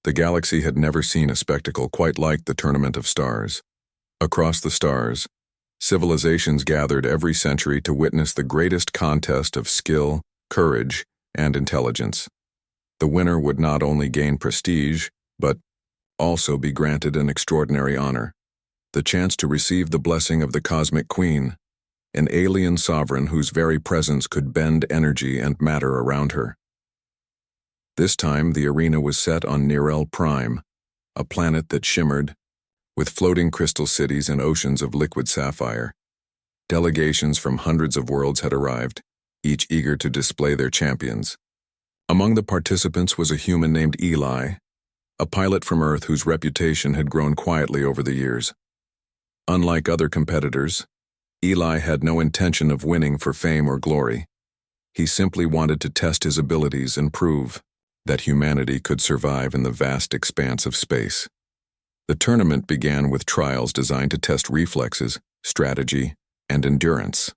The galaxy had never seen a spectacle quite like the Tournament of Stars. Across the stars, civilizations gathered every century to witness the greatest contest of skill, courage, and intelligence. The winner would not only gain prestige, but also be granted an extraordinary honor, the chance to receive the blessing of the Cosmic Queen, an alien sovereign whose very presence could bend energy and matter around her. This time, the arena was set on Nirel Prime, a planet that shimmered, with floating crystal cities and oceans of liquid sapphire. Delegations from hundreds of worlds had arrived, each eager to display their champions. Among the participants was a human named Eli, a pilot from Earth whose reputation had grown quietly over the years. Unlike other competitors, Eli had no intention of winning for fame or glory. He simply wanted to test his abilities and prove that humanity could survive in the vast expanse of space. The tournament began with trials designed to test reflexes, strategy, and endurance.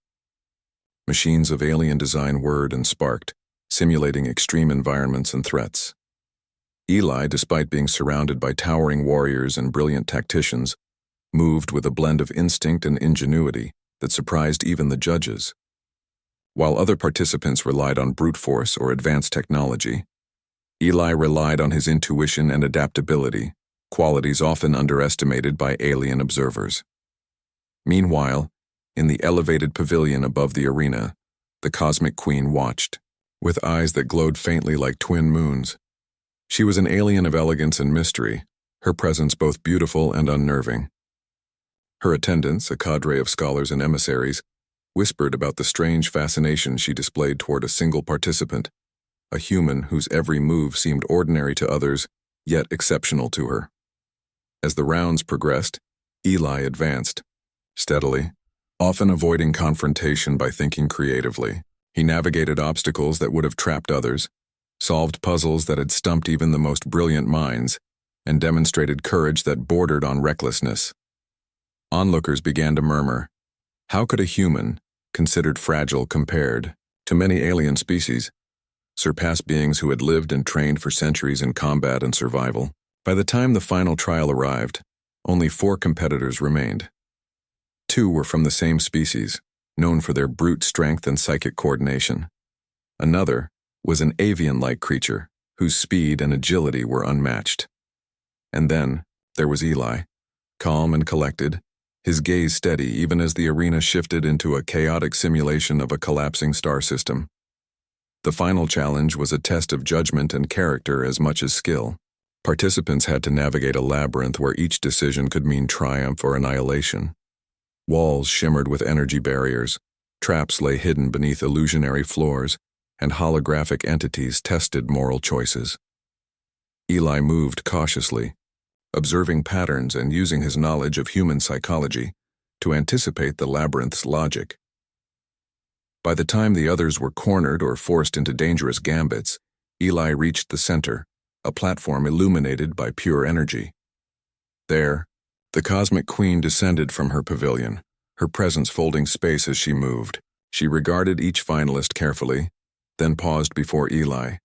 Machines of alien design whirred and sparked, simulating extreme environments and threats. Eli, despite being surrounded by towering warriors and brilliant tacticians, moved with a blend of instinct and ingenuity that surprised even the judges. While other participants relied on brute force or advanced technology, Eli relied on his intuition and adaptability, qualities often underestimated by alien observers. Meanwhile, in the elevated pavilion above the arena, the Cosmic Queen watched, with eyes that glowed faintly like twin moons. She was an alien of elegance and mystery, her presence both beautiful and unnerving. Her attendants, a cadre of scholars and emissaries, whispered about the strange fascination she displayed toward a single participant, a human whose every move seemed ordinary to others, yet exceptional to her. As the rounds progressed, Eli advanced, steadily, often avoiding confrontation by thinking creatively. He navigated obstacles that would have trapped others, solved puzzles that had stumped even the most brilliant minds, and demonstrated courage that bordered on recklessness. Onlookers began to murmur, how could a human, considered fragile compared to many alien species, surpass beings who had lived and trained for centuries in combat and survival? By the time the final trial arrived, only 4 competitors remained. 2 were from the same species, known for their brute strength and psychic coordination. Another was an avian-like creature, whose speed and agility were unmatched. And then, there was Eli, calm and collected, his gaze steady even as the arena shifted into a chaotic simulation of a collapsing star system. The final challenge was a test of judgment and character as much as skill. Participants had to navigate a labyrinth where each decision could mean triumph or annihilation. Walls shimmered with energy barriers, traps lay hidden beneath illusionary floors, and holographic entities tested moral choices. Eli moved cautiously, observing patterns and using his knowledge of human psychology to anticipate the labyrinth's logic. By the time the others were cornered or forced into dangerous gambits, Eli reached the center, a platform illuminated by pure energy. There, the Cosmic Queen descended from her pavilion, her presence folding space as she moved. She regarded each finalist carefully, then paused before Eli.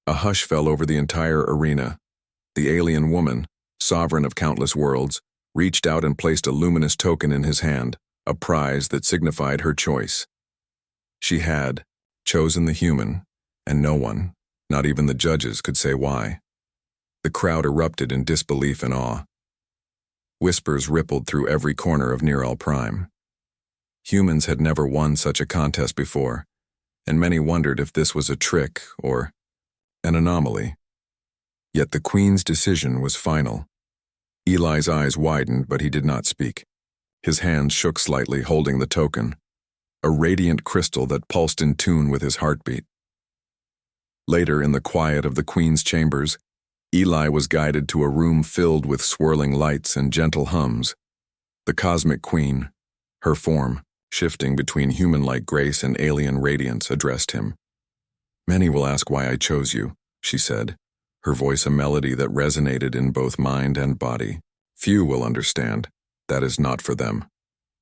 A hush fell over the entire arena. The alien woman, sovereign of countless worlds, reached out and placed a luminous token in his hand, a prize that signified her choice. She had chosen the human, and no one, not even the judges, could say why. The crowd erupted in disbelief and awe. Whispers rippled through every corner of Nirel Prime. Humans had never won such a contest before, and many wondered if this was a trick or an anomaly. Yet the Queen's decision was final. Eli's eyes widened, but he did not speak. His hands shook slightly, holding the token, a radiant crystal that pulsed in tune with his heartbeat. Later, in the quiet of the Queen's chambers, Eli was guided to a room filled with swirling lights and gentle hums. The Cosmic Queen, her form, shifting between human-like grace and alien radiance, addressed him. "Many will ask why I chose you," she said, her voice a melody that resonated in both mind and body. "Few will understand. That is not for them.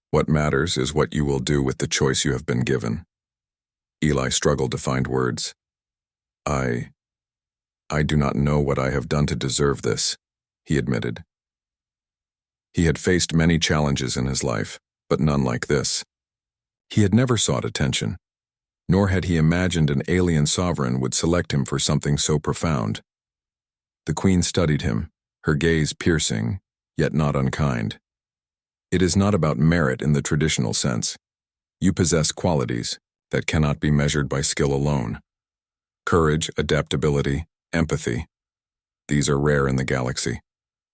What matters is what you will do with the choice you have been given." Eli struggled to find words. "I do not know what I have done to deserve this," he admitted. He had faced many challenges in his life, but none like this. He had never sought attention, nor had he imagined an alien sovereign would select him for something so profound. The Queen studied him, her gaze piercing, yet not unkind. "It is not about merit in the traditional sense. You possess qualities that cannot be measured by skill alone. Courage, adaptability, empathy. These are rare in the galaxy.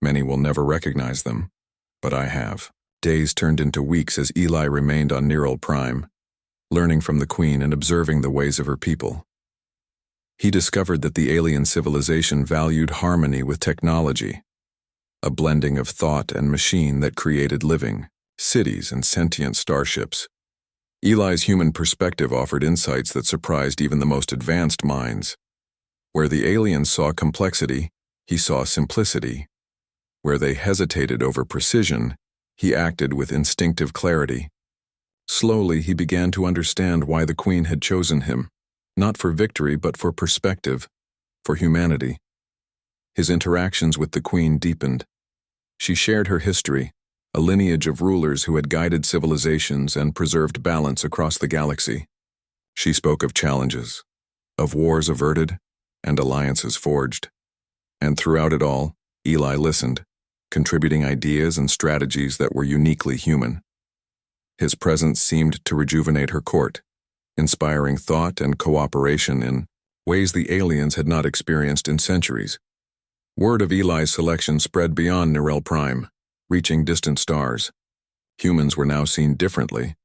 Many will never recognize them, but I have." Days turned into weeks as Eli remained on Neril Prime, learning from the Queen and observing the ways of her people. He discovered that the alien civilization valued harmony with technology, a blending of thought and machine that created living cities and sentient starships. Eli's human perspective offered insights that surprised even the most advanced minds. Where the aliens saw complexity, he saw simplicity. Where they hesitated over precision, he acted with instinctive clarity. Slowly, he began to understand why the Queen had chosen him, not for victory but for perspective, for humanity. His interactions with the Queen deepened. She shared her history, a lineage of rulers who had guided civilizations and preserved balance across the galaxy. She spoke of challenges, of wars averted, and alliances forged. And throughout it all, Eli listened, contributing ideas and strategies that were uniquely human. His presence seemed to rejuvenate her court, inspiring thought and cooperation in ways the aliens had not experienced in centuries. Word of Eli's selection spread beyond Neril Prime, reaching distant stars. Humans were now seen differently,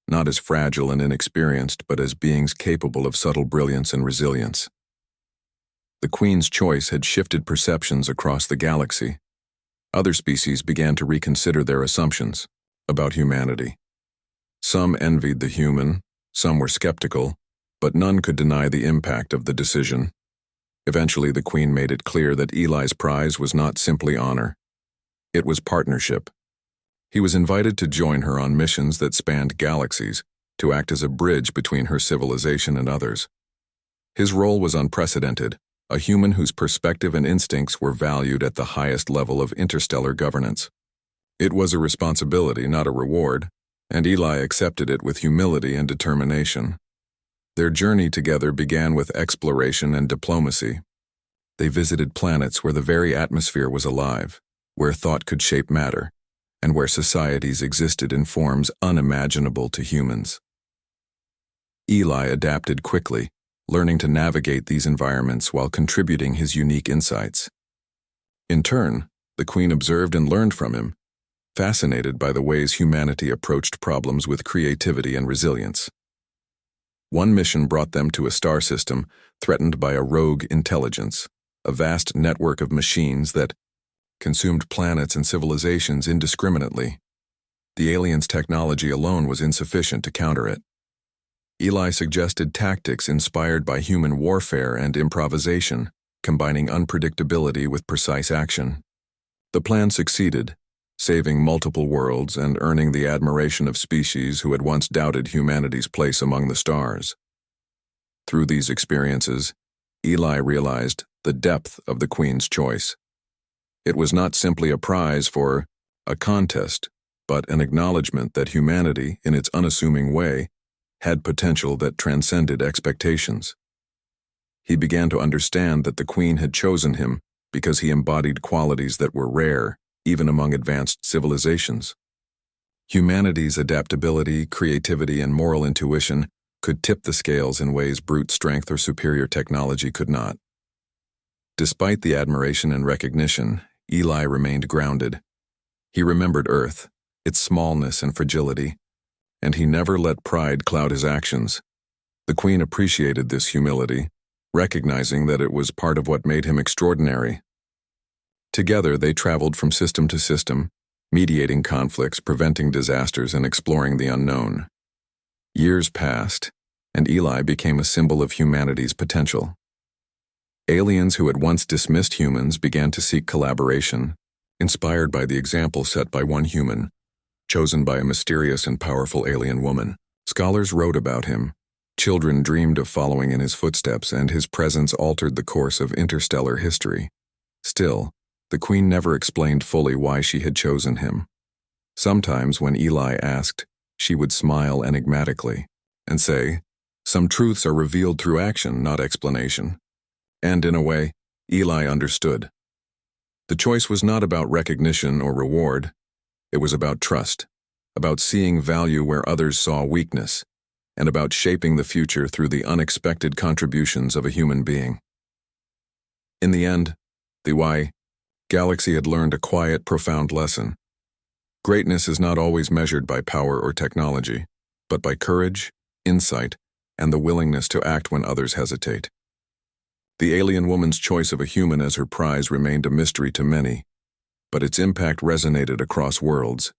not as fragile and inexperienced, but as beings capable of subtle brilliance and resilience. The Queen's choice had shifted perceptions across the galaxy. Other species began to reconsider their assumptions about humanity. Some envied the human, some were skeptical, but none could deny the impact of the decision. Eventually, the Queen made it clear that Eli's prize was not simply honor. It was partnership. He was invited to join her on missions that spanned galaxies, to act as a bridge between her civilization and others. His role was unprecedented, a human whose perspective and instincts were valued at the highest level of interstellar governance. It was a responsibility, not a reward, and Eli accepted it with humility and determination. Their journey together began with exploration and diplomacy. They visited planets where the very atmosphere was alive, where thought could shape matter, and where societies existed in forms unimaginable to humans. Eli adapted quickly, learning to navigate these environments while contributing his unique insights. In turn, the Queen observed and learned from him, fascinated by the ways humanity approached problems with creativity and resilience. One mission brought them to a star system threatened by a rogue intelligence, a vast network of machines that consumed planets and civilizations indiscriminately. The aliens' technology alone was insufficient to counter it. Eli suggested tactics inspired by human warfare and improvisation, combining unpredictability with precise action. The plan succeeded, saving multiple worlds and earning the admiration of species who had once doubted humanity's place among the stars. Through these experiences, Eli realized the depth of the Queen's choice. It was not simply a prize for a contest, but an acknowledgement that humanity, in its unassuming way, had potential that transcended expectations. He began to understand that the Queen had chosen him because he embodied qualities that were rare, even among advanced civilizations. Humanity's adaptability, creativity, and moral intuition could tip the scales in ways brute strength or superior technology could not. Despite the admiration and recognition, Eli remained grounded. He remembered Earth, its smallness and fragility, and he never let pride cloud his actions. The Queen appreciated this humility, recognizing that it was part of what made him extraordinary. Together, they traveled from system to system, mediating conflicts, preventing disasters, and exploring the unknown. Years passed, and Eli became a symbol of humanity's potential. Aliens who had once dismissed humans began to seek collaboration, inspired by the example set by one human, chosen by a mysterious and powerful alien woman. Scholars wrote about him, Children dreamed of following in his footsteps, and his presence altered the course of interstellar history. Still, the Queen never explained fully why she had chosen him. Sometimes when Eli asked, she would smile enigmatically and say, "Some truths are revealed through action, not explanation." And in a way, Eli understood. The choice was not about recognition or reward. It was about trust, about seeing value where others saw weakness, and about shaping the future through the unexpected contributions of a human being. In the end, the galaxy had learned a quiet, profound lesson. Greatness is not always measured by power or technology, but by courage, insight, and the willingness to act when others hesitate. The alien woman's choice of a human as her prize remained a mystery to many, but its impact resonated across worlds,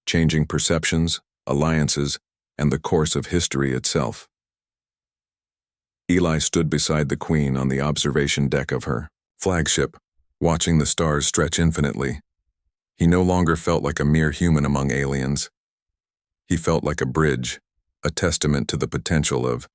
changing perceptions, alliances, and the course of history itself. Eli stood beside the Queen on the observation deck of her flagship, watching the stars stretch infinitely. He no longer felt like a mere human among aliens. He felt like a bridge, a testament to the potential of